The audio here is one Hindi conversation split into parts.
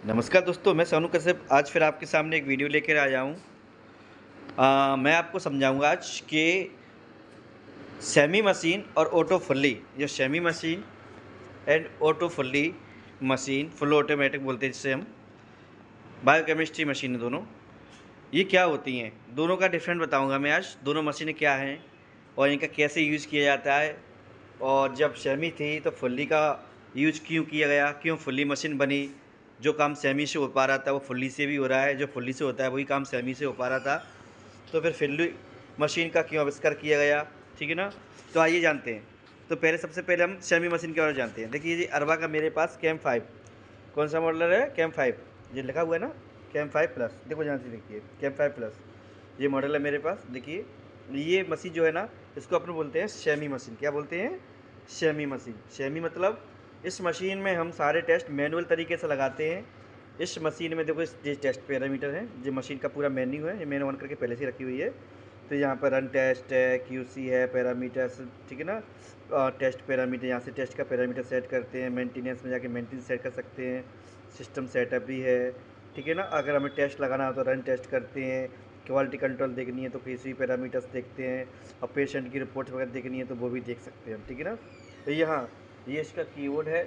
नमस्कार दोस्तों, मैं सोनू कश्यप आज फिर आपके सामने एक वीडियो लेकर आया हूँ। मैं आपको समझाऊँगा आज कि सेमी मशीन और ऑटो फुल्ली, जो semi machine and auto fully machine, full automatic बोलते हैं जिसे हम, बायोकेमिस्ट्री मशीन है दोनों, ये क्या होती हैं, दोनों का डिफरेंट बताऊँगा मैं आज। दोनों मशीनें क्या हैं और इनका कैसे यूज़ किया जाता है, और जब सेमी थी तो फुल्ली का यूज़ क्यों किया गया, क्यों फुल्ली मशीन बनी। जो काम सेमी से हो पा रहा था वो फुल्ली से भी हो रहा है, जो फुल्ली से होता है वही काम सेमी से हो पा रहा था, तो फिर फुल्ली मशीन का क्यों आविष्कार किया गया। ठीक है ना। तो आइए जानते हैं। तो पहले सबसे पहले हम सेमी मशीन के बारे में जानते हैं। देखिए जी, अरबा का मेरे पास कैम 5, कौन सा मॉडल है, कैम 5, ये लिखा हुआ है ना, कैम 5 प्लस। देखो ध्यान से देखिए, कैम 5 प्लस ये मॉडल है मेरे पास। देखिए ये मशीन जो है ना, इसको अपन बोलते हैं सेमी मशीन। क्या बोलते हैं? Semi machine. सेमी मतलब इस मशीन में हम सारे टेस्ट मैनुअल तरीके से लगाते हैं। इस मशीन में देखो, ये टेस्ट पैरामीटर है, जो मशीन का पूरा मेन्यू है, ये मैंने ऑन करके पहले से रखी हुई है। तो यहाँ पर रन टेस्ट है, क्यूसी है, पैरामीटर्स, ठीक है ना। टेस्ट पैरामीटर, यहाँ से टेस्ट का पैरामीटर सेट करते हैं, मेंटेनेंस में जाके मेंटेनेंस सेट कर सकते हैं, सिस्टम सेटअप भी है, ठीक है ना। अगर हमें टेस्ट लगाना हो तो रन टेस्ट करते हैं, क्वालिटी कंट्रोल देखनी है तो किसी पैरामीटर्स देखते हैं, और पेशेंट की रिपोर्ट्स वगैरह देखनी है तो वो भी देख सकते हैं हम, ठीक है ना। तो यहाँ ये इसका कीबोर्ड है,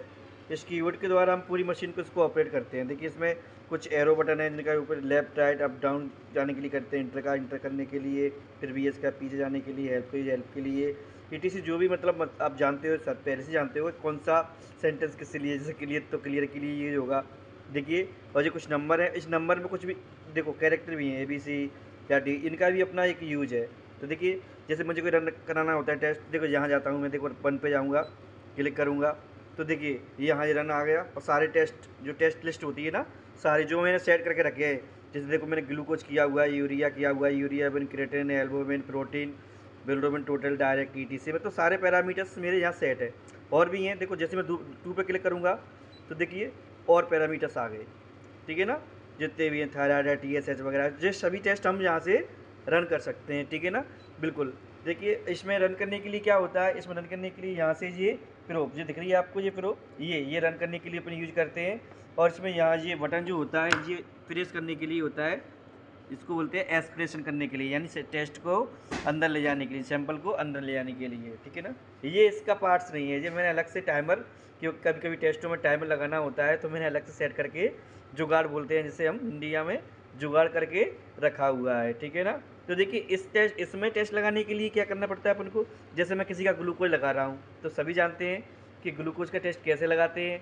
इस कीबोर्ड के द्वारा हम पूरी मशीन को इसको ऑपरेट करते हैं। देखिए इसमें कुछ एरो बटन है जिनका ऊपर लेफ्ट राइट अप डाउन जाने के लिए करते हैं, इंटर करने के लिए, फिर वी एस का पीछे जाने के लिए, हेल्प के लिए, ईटीसी जो भी, मतलब आप जानते हो, सर पहले से जानते हो कौन सा सेंटेंस किसके लिए, जैसे क्लियर तो क्लियर के लिए ये होगा। देखिए, और ये कुछ नंबर है, इस नंबर में कुछ भी देखो कैरेक्टर भी हैं, ABC या D, इनका भी अपना एक यूज है। तो देखिए, जैसे मुझे कोई रन कराना होता है टेस्ट, देखो यहाँ जाता हूँ मैं, देखो 1 पे जाऊँगा, क्लिक करूँगा तो देखिए यहाँ ये रन आ गया, और सारे टेस्ट, जो टेस्ट लिस्ट होती है ना, सारे जो मैंने सेट करके रखे हैं, जैसे देखो मैंने ग्लूकोज किया हुआ है, यूरिया किया हुआ है, यूरिया बिन creatinine, albumin, protein, bilirubin, total, direct, ETC में, तो सारे पैरामीटर्स मेरे यहाँ सेट है। और भी हैं, देखो जैसे मैं 2 पे क्लिक करूँगा तो देखिए और पैरामीटर्स आ गए, ठीक है ना। जितने भी हैं, थायराइड है, TSH वगैरह, ये सभी टेस्ट हम यहाँ से रन कर सकते हैं, ठीक है ना। बिल्कुल। देखिए इसमें रन करने के लिए क्या होता है, इसमें रन करने के लिए यहाँ से ये प्रोब जो दिख रही है आपको, ये प्रोब, ये रन करने के लिए अपन यूज करते हैं। और इसमें यहाँ ये बटन जो होता है, ये प्रेस करने के लिए होता है, इसको बोलते हैं एस्पिरेशन करने के लिए, यानी टेस्ट को अंदर ले जाने के लिए, सैंपल को अंदर ले जाने के लिए, ठीक है ना। ये इसका पार्ट्स नहीं है, ये मैंने अलग से टाइमर, क्योंकि कभी कभी टेस्टों में टाइमर लगाना होता है तो मैंने अलग से सेट करके, जुगाड़ बोलते हैं जिसे हम इंडिया में, जुगाड़ करके रखा हुआ है, ठीक है ना। तो देखिए इसमें टेस्ट लगाने के लिए क्या करना पड़ता है अपन को। जैसे मैं किसी का ग्लूकोज लगा रहा हूँ, तो सभी जानते हैं कि ग्लूकोज का टेस्ट कैसे लगाते हैं,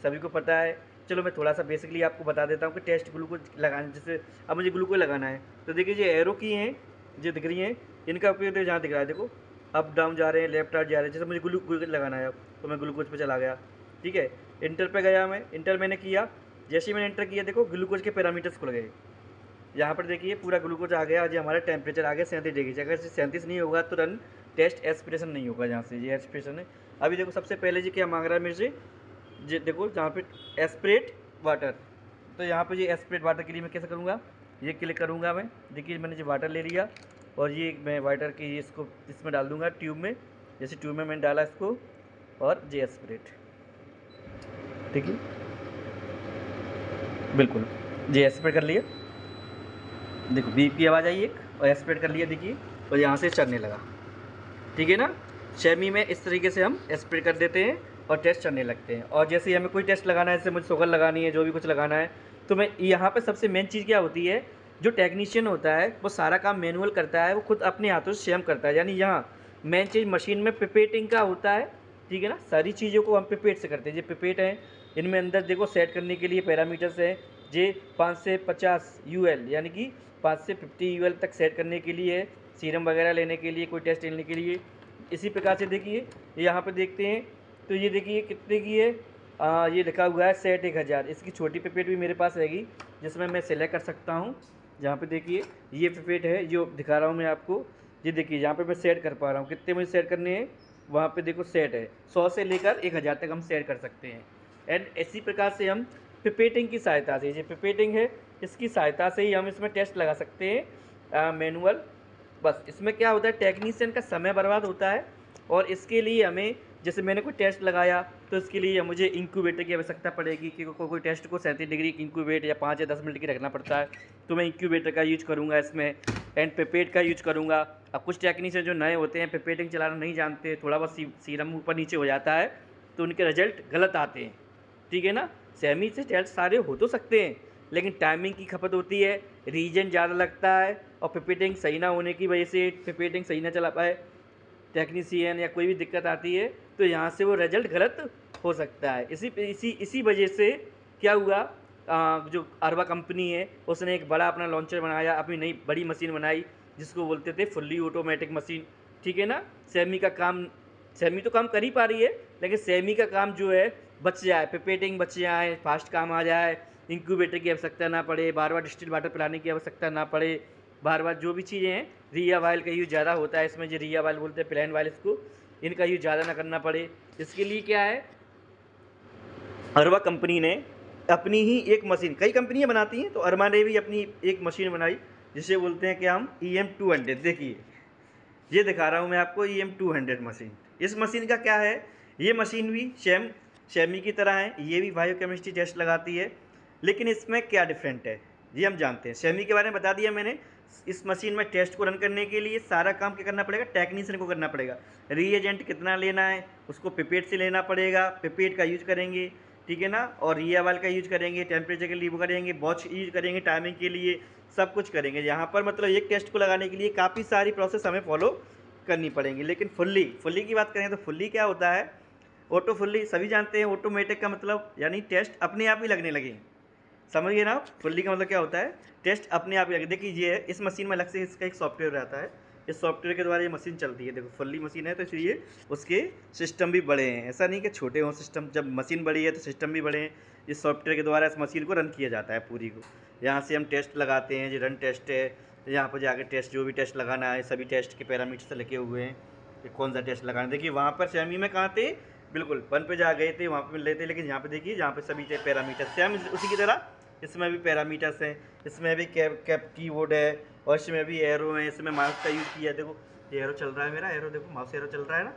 सभी को पता है। चलो मैं थोड़ा सा बेसिकली आपको बता देता हूँ कि टेस्ट ग्लूकोज लगाने, जैसे अब मुझे ग्लूकोज लगाना है तो देखिए ये एरो की हैं जो दिख रही हैं, इनका उपयोग तो जहाँ दिख रहा है, देखो अप डाउन जा रहे हैं, लेफ्ट राइट जा रहे हैं। जैसे मुझे ग्लूकोज लगाना है तो मैं ग्लूकोज पे चला गया, ठीक है। इंटर पे गया, मैं इंटर मैंने किया, जैसे ही मैंने इंटर किया देखो ग्लूकोज के पैरामीटर्स खुल गए। यहाँ पर देखिए पूरा ग्लूकोज आ गया, आज हमारा टेम्परेचर आ गया 37 डिग्री। अगर 37 नहीं होगा तो रन टेस्ट एस्पिरेशन नहीं होगा, जहाँ से ये एस्पिरेशन है। अभी देखो सबसे पहले जी क्या मांग रहा है मेरे से, जी देखो जहाँ पे एस्पिरेट वाटर, तो यहाँ पे ये एस्पिरेट वाटर के लिए मैं कैसे करूँगा, ये क्लिक करूँगा मैं, देखिए मैंने जो वाटर ले लिया, और ये मैं वाटर की इसको इसमें डाल दूँगा ट्यूब में, जैसे ट्यूब में मैंने डाला इसको, और जे एस्पिरेट, ठीक है, बिल्कुल जे एस्पिरेट कर लिया, देखो बीप की आवाज़ आई एक, और एस्पिरेट कर लिया देखिए, और यहाँ से चलने लगा, ठीक है ना। सेमी में इस तरीके से हम एस्पिरेट कर देते हैं और टेस्ट चलने लगते हैं। और जैसे ही हमें कोई टेस्ट लगाना है, जैसे मुझे शुगर लगानी है, जो भी कुछ लगाना है, तो मैं यहाँ पे सबसे मेन चीज़ क्या होती है, जो टेक्नीशियन होता है वो सारा काम मैनुअल करता है, वो खुद अपने हाथों से स्वयं करता है। यानी यहाँ मेन चीज़ मशीन में पिपेटिंग का होता है, ठीक है ना। सारी चीज़ों को हम पिपेट से करते हैं। ये पिपेट हैं, इनमें अंदर देखो सेट करने के लिए पैरामीटर्स हैं, जे 5 से 50 UL यानी कि 5 से 50 UL तक सेट करने के लिए है, सीरम वगैरह लेने के लिए, कोई टेस्ट लेने के लिए। इसी प्रकार से देखिए यहाँ पे देखते हैं, तो ये देखिए कितने की है, ये लिखा हुआ है सेट 1000। इसकी छोटी पिपेट भी मेरे पास रहेगी, जिसमें मैं सेलेक्ट कर सकता हूँ। जहाँ पे देखिए ये पिपेट है जो दिखा रहा हूँ मैं आपको, ये देखिए यहाँ पे मैं सेट कर पा रहा हूँ, कितने मुझे सेट करने हैं, वहाँ पे देखो सेट है 100 से लेकर 1000 तक हम सेट कर सकते हैं। एंड इसी प्रकार से हम पिपेटिंग की सहायता से, ये पिपेटिंग है, इसकी सहायता से ही हम इसमें टेस्ट लगा सकते हैं मैनुअल। बस इसमें क्या होता है, टेक्नीशियन का समय बर्बाद होता है, और इसके लिए हमें, जैसे मैंने कोई टेस्ट लगाया तो इसके लिए मुझे इंक्यूबेटर की आवश्यकता पड़ेगी, क्योंकि कोई टेस्ट को 37 डिग्री इंक्यूबेट या 5 या 10 मिनट की रखना पड़ता है, तो मैं इंक्यूबेटर का यूज करूँगा इसमें, एंड पिपेट का यूज करूँगा। अब कुछ टेक्नीशियन जो नए होते हैं, पिपेटिंग चलाना नहीं जानते, थोड़ा बहुत सीरम ऊपर नीचे हो जाता है तो उनके रिजल्ट गलत आते हैं, ठीक है ना। सेमी से टेस्ट सारे हो तो सकते हैं, लेकिन टाइमिंग की खपत होती है, रीजन ज़्यादा लगता है, और पिपेटिंग सही ना होने की वजह से पिपेटिंग सही ना चला पाए टेक्नीशियन या कोई भी दिक्कत आती है, तो यहाँ से वो रिजल्ट गलत हो सकता है। इसी वजह से क्या हुआ, जो अरवा कंपनी है उसने एक बड़ा अपना लॉन्चर बनाया, अपनी नई बड़ी मशीन बनाई जिसको बोलते थे फुल्ली ऑटोमेटिक मशीन, ठीक है ना। सेमी तो काम कर ही पा रही है, लेकिन सेमी का काम जो है बच जाए, पिपेटिंग बच जाए, फास्ट काम आ जाए, इंक्यूबेटर की आवश्यकता ना पड़े, बार बार डिस्टिल वाटर पिलाने की आवश्यकता ना पड़े, बार बार जो भी चीज़ें हैं, रिया वायल का यूज़ ज़्यादा होता है इसमें, जो रिया वायल बोलते हैं प्लेन वायल, इसको इनका यूज़ ज़्यादा ना करना पड़े। इसके लिए क्या है, अरवा कंपनी ने अपनी ही एक मशीन, कई कंपनियां बनाती हैं, तो अरवा ने भी अपनी एक मशीन बनाई जिसे बोलते हैं कि हम EM200। देखिए ये दिखा रहा हूँ मैं आपको EM200 मशीन। इस मशीन का क्या है, ये मशीन भी सेमी की तरह है, ये भी बायोकेमिस्ट्री टेस्ट लगाती है, लेकिन इसमें क्या डिफरेंट है ये हम जानते हैं। सेमी के बारे में बता दिया मैंने। इस मशीन में टेस्ट को रन करने के लिए सारा काम क्या करना पड़ेगा, टेक्नीशियन को करना पड़ेगा। रीएजेंट कितना लेना है उसको पिपेट से लेना पड़ेगा, पिपेट का यूज करेंगे, ठीक है ना, और रिया वाल का यूज करेंगे, टेम्परेचर के लिए वो करेंगे, वॉच यूज करेंगे, टाइमिंग के लिए सब कुछ करेंगे। यहाँ पर मतलब एक टेस्ट को लगाने के लिए काफ़ी सारी प्रोसेस हमें फॉलो करनी पड़ेंगी। लेकिन फुल्ली की बात करें तो फुल्ली क्या होता है, ऑटो फुल्ली सभी जानते हैं, ऑटोमेटिक का मतलब यानी टेस्ट अपने आप ही लगने लगे, समझिए ना। फुल्ली का मतलब क्या होता है, टेस्ट अपने आप ही लगे। देखिए ये है, इस मशीन में अलग से इसका एक सॉफ्टवेयर रहता है, इस सॉफ्टवेयर के द्वारा ये मशीन चलती है। देखो फुल्ली मशीन है तो इसलिए उसके सिस्टम भी बड़े हैं, ऐसा नहीं कि छोटे हों सिस्टम। जब मशीन बड़ी है तो सिस्टम भी बड़े हैं। इस सॉफ्टवेयर के द्वारा इस मशीन को रन किया जाता है पूरी को। यहाँ से हम टेस्ट लगाते हैं, जो रन टेस्ट है, यहाँ पर जाकर टेस्ट जो भी टेस्ट लगाना है सभी टेस्ट के पैरामीटर्स लिखे हुए हैं कि कौन सा टेस्ट लगाना है। देखिए वहाँ पर सेमी में कहाँ थे, बिल्कुल 1 पे जा गए थे, वहाँ पर मिल रहे थे, लेकिन यहाँ पे देखिए यहाँ पे सभी पैरामीटर सेम उसी की तरह इसमें भी पैरामीटर्स हैं, इसमें भी कैप कीबोर्ड है, और इसमें भी एरो है, इसमें माउस का यूज़ किया है। देखो ये एरो चल रहा है मेरा, एरो देखो, माउस एरो चल रहा है ना,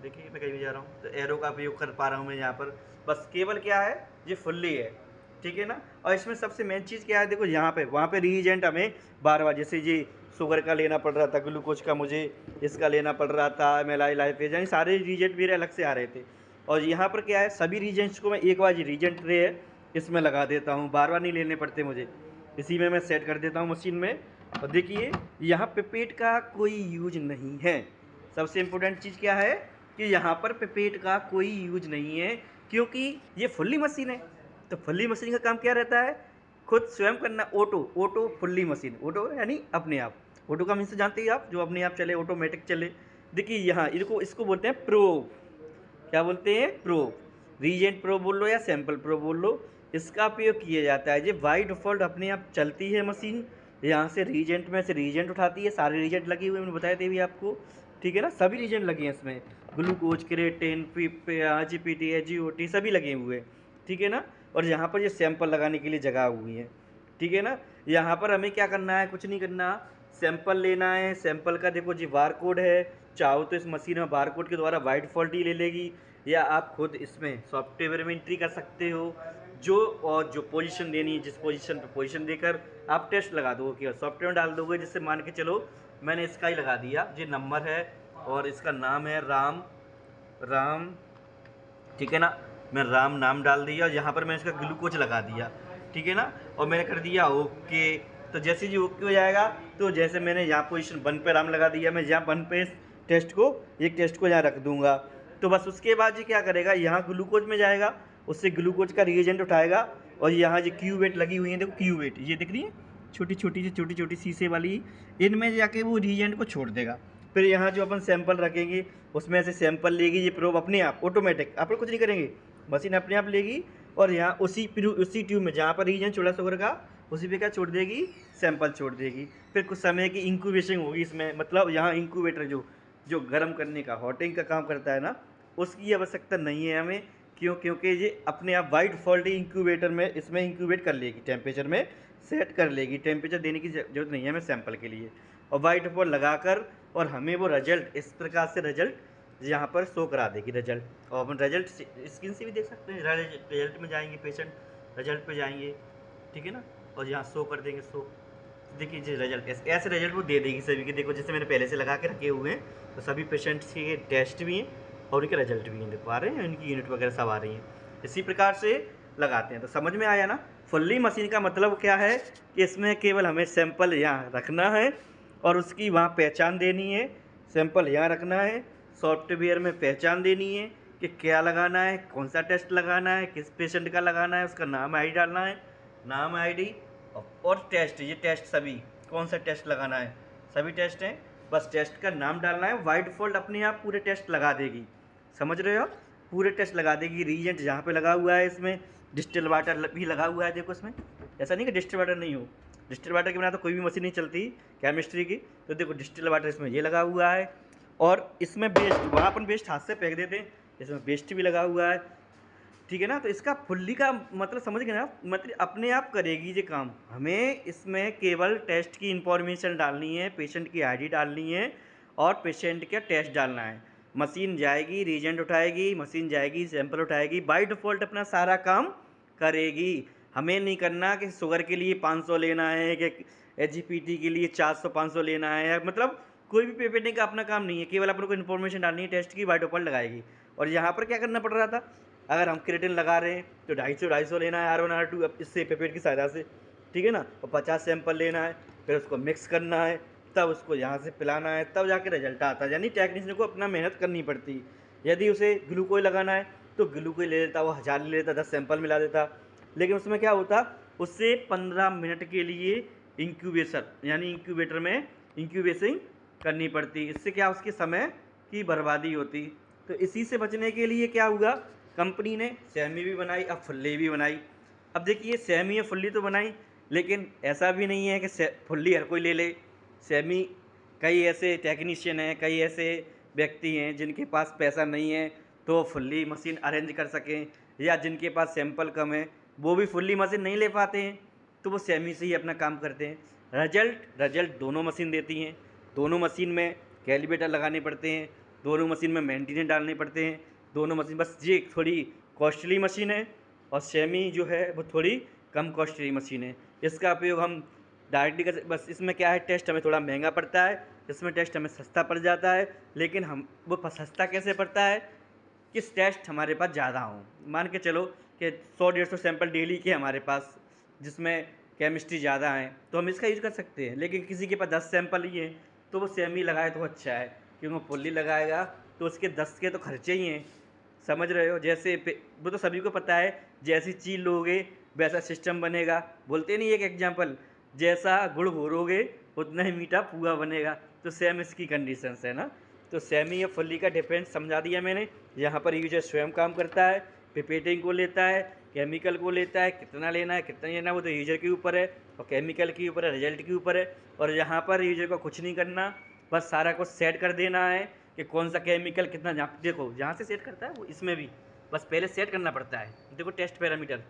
देखिए मैं कहीं भी जा रहा हूँ तो एरो का उपयोग कर पा रहा हूँ मैं यहाँ पर। बस केवल क्या है, ये फुल्ली है, ठीक है ना। और इसमें सबसे मेन चीज़ क्या है, देखो यहाँ पे वहाँ पे रीजेंट हमें बार बार, जैसे ये शुगर का लेना पड़ रहा था, ग्लूकोज का मुझे इसका लेना पड़ रहा था, मेलाई लाइफेज, यानी सारे रीजेंट मेरे अलग से आ रहे थे। और यहाँ पर क्या है, सभी रीजेंट्स को मैं एक बार रीजेंट ट्रे है इसमें लगा देता हूँ, बार बार नहीं लेने पड़ते मुझे, इसी में मैं सेट कर देता हूँ मशीन में। और देखिए यहाँ पिपेट का कोई यूज नहीं है। सबसे इम्पोर्टेंट चीज़ क्या है कि यहाँ पर पिपेट का कोई यूज नहीं है, क्योंकि ये फुल्ली मशीन है। तो फुल्ली मशीन का काम क्या रहता है, खुद स्वयं करना। ऑटो फुल्ली मशीन, ऑटो यानी अपने आप, ऑटो का मीन्स तो जानते ही आप, जो अपने आप चले, ऑटोमेटिक चले। देखिए यहाँ इसको बोलते हैं प्रोब, क्या बोलते हैं, प्रोब। रीजेंट प्रोब बोल लो या सैंपल प्रोब बोल लो, इसका उपयोग किया जाता है। ये बाई डिफ़ॉल्ट अपने आप चलती है मशीन, यहाँ से रीजेंट में से रीजेंट उठाती है, सारे रीजेंट लगे हुए मैंने बताए थे भी आपको, ठीक है ना, सभी रीजेंट लगे हैं इसमें, ग्लूकोज, क्रेटिन, GPT, GOT सभी लगे हुए हैं, ठीक है ना। और यहाँ पर ये सैंपल लगाने के लिए जगह हुई है, ठीक है ना। यहाँ पर हमें क्या करना है, कुछ नहीं करना, सैंपल लेना है। सैंपल का देखो जी बार कोड है, चाहो तो इस मशीन में बार कोड के द्वारा बाई डिफ़ॉल्ट ही ले लेगी, या आप खुद इसमें सॉफ्टवेयर में एंट्री कर सकते हो, जो पोजीशन देनी है, जिस पोजीशन पे पोजीशन देकर आप टेस्ट लगा दोगे, केवल सॉफ्टवेयर में डाल दोगे। जिससे मान के चलो मैंने इसका ही लगा दिया, ये नंबर है और इसका नाम है राम, ठीक है ना, मैं राम नाम डाल दिया, और यहाँ पर मैंने इसका ग्लूकोज लगा दिया, ठीक है ना, और मैंने कर दिया ओके। तो जैसे जी ओके हो जाएगा, तो जैसे मैंने यहाँ पोजीशन 1 पे राम लगा दिया, मैं यहाँ 1 पे एक टेस्ट को यहाँ रख दूँगा। तो बस उसके बाद ये क्या करेगा, यहाँ ग्लूकोज में जाएगा, उससे ग्लूकोज का रिएजेंट उठाएगा, और यहाँ जो क्यूवेट लगी हुई है, देखो क्यूवेट ये दिख रही है, छोटी छोटी शीशे वाली, इनमें जाके वो रिएजेंट को छोड़ देगा। फिर यहाँ जो अपन सैंपल रखेंगे उसमें से सैंपल लेगी ये प्रोब अपने आप, ऑटोमेटिक, आप लोग कुछ नहीं करेंगे, मशीन अपने आप लेगी, और यहाँ उसी ट्यूब में जहाँ पर रिएजेंट छोड़ा शुगर का, उसी पे क्या छोड़ देगी, सैंपल छोड़ देगी। फिर कुछ समय की इंक्यूबेशन होगी इसमें, मतलब यहाँ इंक्यूबेटर जो गर्म करने का, हॉटिंग का काम करता है ना, उसकी आवश्यकता नहीं है हमें। क्योंकि ये अपने आप बाई डिफ़ॉल्ट ही इंक्यूबेटर में इसमें इंक्यूबेट कर लेगी, टेम्परेचर में सेट कर लेगी, टेम्परेचर देने की ज़रूरत नहीं है हमें सैंपल के लिए। और बाई डिफ़ॉल्ट लगाकर, और हमें वो रिजल्ट इस प्रकार से रिजल्ट यहाँ पर शो करा देगी रिजल्ट। और अपन रिजल्ट स्क्रीन से भी देख सकते हैं, रिजल्ट में जाएंगे, पेशेंट रिजल्ट पे जाएंगे, ठीक है ना, और यहाँ शो कर देंगे शो। देखिए जी रिजल्ट ऐसे रिजल्ट वो दे देगी सभी के। देखो जैसे मैंने पहले से लगा के रखे हुए हैं, तो सभी पेशेंट्स के टेस्ट भी हैं और उनके रिजल्ट भी हैं, देखो आ रहे हैं, उनकी यूनिट वगैरह सब आ रही हैं। इसी प्रकार से लगाते हैं। तो समझ में आया ना। फुल्ली मशीन का मतलब क्या है कि इसमें केवल हमें सैंपल यहाँ रखना है और उसकी वहाँ पहचान देनी है। सैंपल यहाँ रखना है, सॉफ्टवेयर में पहचान देनी है कि क्या लगाना है, कौन सा टेस्ट लगाना है, किस पेशेंट का लगाना है, उसका नाम आईडी डालना है, नाम आईडी और टेस्ट। ये टेस्ट सभी कौन सा टेस्ट लगाना है, सभी टेस्ट हैं, बस टेस्ट का नाम डालना है। बाय डिफ़ॉल्ट अपने आप पूरे टेस्ट लगा देगी, समझ रहे हो, पूरे टेस्ट लगा देगी। रीजेंट जहाँ पे लगा हुआ है, इसमें डिस्टिल वाटर भी लगा हुआ है, देखो इसमें ऐसा नहीं कि डिस्टिल वाटर नहीं हो, डिस्टिल वाटर के बिना तो कोई भी मशीन नहीं चलती केमिस्ट्री की। तो देखो डिस्टिल वाटर इसमें ये लगा हुआ है और इसमें बेस्ट, वहाँ अपन बेस्ट हाथ से फेंक देते हैं, इसमें बेस्ट भी लगा हुआ है, ठीक है ना। तो इसका फुल्ली का मतलब समझ गए ना, मतलब अपने आप करेगी ये काम। हमें इसमें केवल टेस्ट की इंफॉर्मेशन डालनी है, पेशेंट की आईडी डालनी है और पेशेंट का टेस्ट डालना है। मशीन जाएगी, रीजेंट उठाएगी, मशीन जाएगी, सैंपल उठाएगी, बाय डिफ़ॉल्ट अपना सारा काम करेगी। हमें नहीं करना कि शुगर के लिए 500 लेना है, कि एचजीपीटी के लिए 400-500 लेना है, मतलब कोई भी पेपेटिंग का अपना काम नहीं है। केवल अपन को इन्फॉर्मेशन डालनी है, टेस्ट की बाय डिफ़ॉल्ट लगाएगी। और यहाँ पर क्या करना पड़ रहा था, अगर हम क्रिएटिन लगा रहे हैं तो 250 लेना है R1 R2 अब इससे पेपेट की सहायता से, ठीक है ना, और 50 सैंपल लेना है, फिर उसको मिक्स करना है, तब उसको यहाँ से पिलाना है, तब जाके रिजल्ट आता है। यानी टेक्नीशियन को अपना मेहनत करनी पड़ती। यदि उसे ग्लूकोज लगाना है तो ग्लूकोज ले लेता, वो 1000 ले लेता, 10 सैंपल मिला देता, लेकिन उसमें क्या होता, उससे 15 मिनट के लिए इंक्यूबेशन यानी इंक्यूबेटर में इंक्यूबेशन करनी पड़ती। इससे क्या उसके समय की बर्बादी होती। तो इसी से बचने के लिए क्या हुआ, कंपनी ने सेमी भी बनाई, अब फुल्ली भी बनाई। अब देखिए सेमी या फुल्ली तो बनाई, लेकिन ऐसा भी नहीं है कि फुल्ली हर कोई ले ले। सेमी कई ऐसे टेक्नीशियन हैं, कई ऐसे व्यक्ति हैं जिनके पास पैसा नहीं है तो फुल्ली मशीन अरेंज कर सकें, या जिनके पास सैंपल कम है वो भी फुल्ली मशीन नहीं ले पाते हैं तो वो सेमी से ही अपना काम करते हैं। रिजल्ट दोनों मशीन देती हैं। दोनों मशीन में कैलिब्रेटर लगाने पड़ते हैं, दोनों मशीन में मेंटेनेंस डालने पड़ते हैं, दोनों मशीन। बस ये थोड़ी कॉस्टली मशीन है और सेमी जो है वो थोड़ी कम कॉस्टली मशीन है। इसका उपयोग हम डायरेक्टली कर, बस इसमें क्या है, टेस्ट हमें थोड़ा महंगा पड़ता है, इसमें टेस्ट हमें सस्ता पड़ जाता है। लेकिन हम वो सस्ता कैसे पड़ता है, किस टेस्ट हमारे पास ज़्यादा हों। मान के चलो कि 100-150 सैंपल डेली के हमारे पास, जिसमें केमिस्ट्री ज़्यादा है, तो हम इसका यूज़ कर सकते हैं। लेकिन किसी के पास 10 सैंपल ही हैं तो वो सेमी लगाए तो अच्छा है, क्योंकि वो फुल्ली लगाएगा तो उसके 10 के तो खर्चे ही हैं, समझ रहे हो। जैसे वो तो सभी को पता है, जैसी चीज़ लोगे वैसा सिस्टम बनेगा। बोलते नहीं एक एग्जांपल, जैसा गुड़ घोरोगे उतना ही मीठा पुआ बनेगा। तो सेम इसकी कंडीशंस है ना। तो सेमी या फुल्ली का डिफरेंस समझा दिया मैंने। यहाँ पर यूजर स्वयं काम करता है, पिपेटिंग को लेता है, केमिकल को लेता है, कितना लेना है कितना लेना है वो तो यूजर के ऊपर है और केमिकल के ऊपर है, रिजल्ट के ऊपर है। और यहाँ पर यूजर को कुछ नहीं करना, बस सारा कुछ सेट कर देना है कि कौन सा केमिकल कितना, देखो जहाँ से सेट करता है वो इसमें भी बस पहले सेट करना पड़ता है। देखो टेस्ट पैरामीटर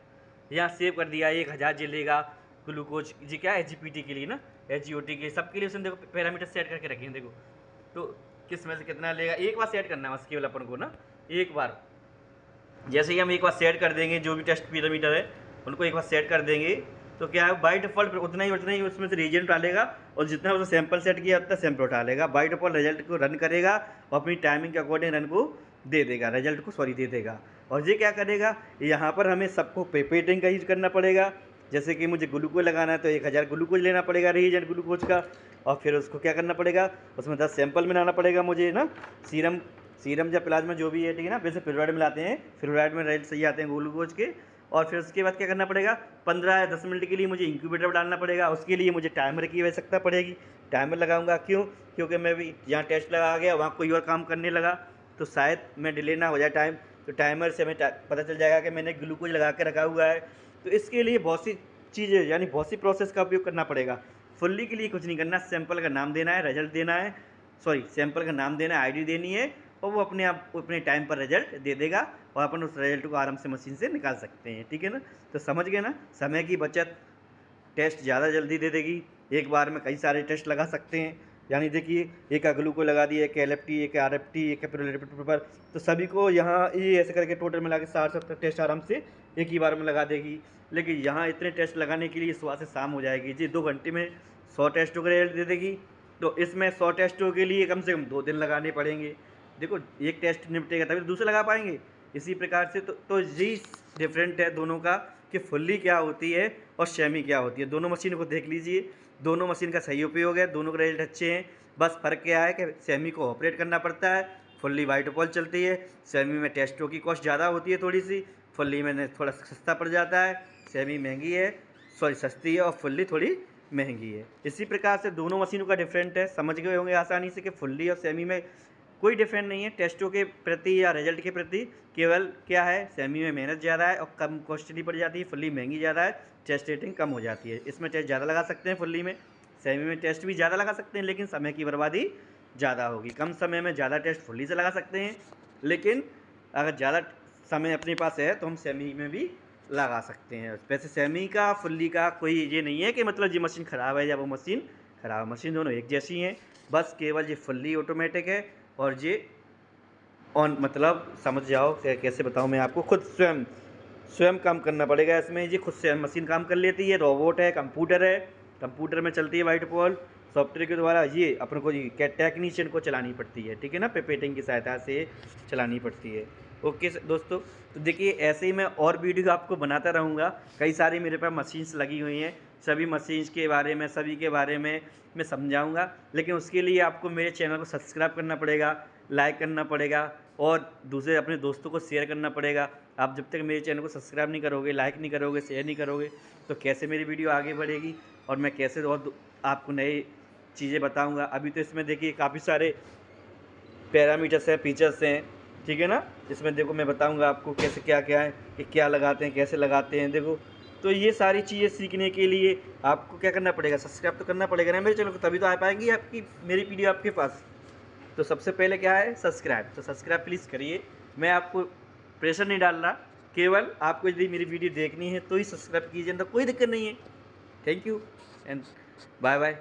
यहाँ सेव कर दिया, 1000 जी लेगा ग्लूकोज जी, क्या एचजीपीटी के लिए ना, एचजीओटी के सबके लिए उसने देखो पैरामीटर सेट करके रखे हैं। देखो तो किस में से कितना लेगा, एक बार सेट करना है बस केवल अपन को ना, एक बार। जैसे ही हम एक बार सेट कर देंगे, जो भी टेस्ट पैरामीटर है उनको एक बार सेट कर देंगे, तो क्या है बाय डिफ़ॉल्ट उतना ही उसमें से रिजल्ट डालेगा और जितना उसने सैंपल सेट किया उतना सैंपल उठा लेगा। बाय डिफ़ॉल्ट रिजल्ट को रन करेगा और अपनी टाइमिंग के अकॉर्डिंग रन को दे देगा, रिजल्ट को दे देगा। और ये क्या करेगा, यहाँ पर हमें सबको पेपेटिंग का यूज़ करना पड़ेगा। जैसे कि मुझे ग्लूकोज लगाना है तो 1000 ग्लूकोज लेना पड़ेगा रिएजेंट ग्लूकोज का, और फिर उसको क्या करना पड़ेगा, उसमें 10 सैंपल मिलाना पड़ेगा मुझे ना, सीरम या प्लाज्मा जो भी है, ठीक है ना। वैसे फ्लोराइड मिलाते हैं, फ्लोराइड में रिजल्ट सही आते हैं ग्लूकोज के। और फिर उसके बाद क्या करना पड़ेगा, 15 या 10 मिनट के लिए मुझे इंक्यूबेटर डालना पड़ेगा। उसके लिए मुझे टाइमर की आवश्यकता पड़ेगी, टाइमर लगाऊंगा। क्यों, क्योंकि मैं भी यहाँ टेस्ट लगा गया वहाँ कोई और काम करने लगा तो शायद मैं डिले ना हो जाए टाइम, तो टाइमर से हमें पता चल जाएगा कि मैंने ग्लूकोज लगा के रखा हुआ है। तो इसके लिए बहुत सी चीज़ें यानी बहुत सी प्रोसेस का उपयोग करना पड़ेगा। फुल्ली के लिए कुछ नहीं करना, सैंपल का नाम देना है, रिजल्ट देना है, सैंपल का नाम देना है, आईडी देनी है, और वो अपने आप अपने टाइम पर रिजल्ट दे देगा और अपन उस रिजल्ट को आराम से मशीन से निकाल सकते हैं, ठीक है ना। तो समझ गए ना, समय की बचत, टेस्ट ज़्यादा जल्दी दे देगी, एक बार में कई सारे टेस्ट लगा सकते हैं। यानी देखिए एक अगलू को लगा दिया, एक LFT, एक RFT, एक पेपर, तो सभी को यहाँ ये ऐसे करके टोटल मिला के 60-70 टेस्ट आराम से एक ही बार में लगा देगी। लेकिन यहाँ इतने टेस्ट लगाने के लिए सुबह से शाम हो जाएगी जी, 2 घंटे में 100 टेस्टों का रिजल्ट दे देगी। तो इसमें 100 टेस्टों के लिए कम से कम 2 दिन लगाने पड़ेंगे। देखो एक टेस्ट निपटेगा तभी तो दूसरे लगा पाएंगे। इसी प्रकार से तो ये डिफरेंट है दोनों का कि फुल्ली क्या होती है और सेमी क्या होती है। दोनों मशीनों को देख लीजिए, दोनों मशीन का सही उपयोग है, दोनों के रिजल्ट अच्छे हैं। बस फ़र्क क्या है कि सेमी को ऑपरेट करना पड़ता है, फुल्ली वाइट बॉल चलती है। सेमी में टेस्टों की कॉस्ट ज़्यादा होती है थोड़ी सी, फुल्ली में थोड़ा सस्ता पड़ जाता है। सेमी महंगी है, सॉरी सस्ती है, और फुल्ली थोड़ी महंगी है। इसी प्रकार से दोनों मशीनों का डिफरेंट है। समझ गए होंगे आसानी से कि फुल्ली और सेमी में कोई डिफरेंट नहीं है टेस्टों के प्रति या रिजल्ट के प्रति। केवल क्या है, सेमी में मेहनत ज़्यादा है और कम कॉस्टली पड़ जाती है, फुल्ली महंगी ज़्यादा है, टेस्ट रेटिंग कम हो जाती है। इसमें टेस्ट ज़्यादा लगा सकते हैं फुल्ली में, सेमी में टेस्ट भी ज़्यादा लगा सकते हैं लेकिन समय की बर्बादी ज़्यादा होगी। कम समय में ज़्यादा टेस्ट फुल्ली से लगा सकते हैं, लेकिन अगर ज़्यादा समय अपने पास है तो हम सेमी में भी लगा सकते हैं। वैसे सेमी का फुल्ली का कोई ये नहीं है कि मतलब ये मशीन ख़राब है या वो मशीन ख़राब है, मशीन दोनों एक जैसी हैं। बस केवल ये फुल्ली ऑटोमेटिक है और ये ऑन, मतलब समझ जाओ कैसे बताऊँ मैं आपको, खुद स्वयं काम करना पड़ेगा इसमें। ये खुद से मशीन काम कर लेती है, रोबोट है, कंप्यूटर में चलती है वाइट बॉल। सॉफ्टवेयर के द्वारा ये अपन को टेक्नीशियन को चलानी पड़ती है, ठीक है ना, पेपेटिंग की सहायता से चलानी पड़ती है। ओके दोस्तों, तो देखिए ऐसे ही मैं और वीडियो आपको बनाता रहूँगा। कई सारी मेरे पास मशीन्स लगी हुई हैं, सभी मशीन्स के बारे में, सभी के बारे में मैं समझाऊँगा। लेकिन उसके लिए आपको मेरे चैनल को सब्सक्राइब करना पड़ेगा, लाइक करना पड़ेगा और दूसरे अपने दोस्तों को शेयर करना पड़ेगा। आप जब तक मेरे चैनल को सब्सक्राइब नहीं करोगे, लाइक नहीं करोगे, शेयर नहीं करोगे, तो कैसे मेरी वीडियो आगे बढ़ेगी और मैं कैसे और आपको नई चीज़ें बताऊँगा। अभी तो इसमें देखिए काफ़ी सारे पैरामीटर्स हैं, फीचर्स हैं, ठीक है ना। इसमें देखो मैं बताऊंगा आपको कैसे क्या क्या है, कि क्या लगाते हैं, कैसे लगाते हैं। देखो तो ये सारी चीज़ें सीखने के लिए आपको क्या करना पड़ेगा, सब्सक्राइब तो करना पड़ेगा ना मेरे चैनल को, तभी तो आ पाएंगी आपकी मेरी वीडियो आपके पास। तो सबसे पहले क्या है, सब्सक्राइब। तो सब्सक्राइब प्लीज़ करिए, मैं आपको प्रेशर नहीं डाल रहा, केवल आपको यदि मेरी वीडियो देखनी है तो ही सब्सक्राइब कीजिए, तो कोई दिक्कत नहीं है। Thank you and bye bye.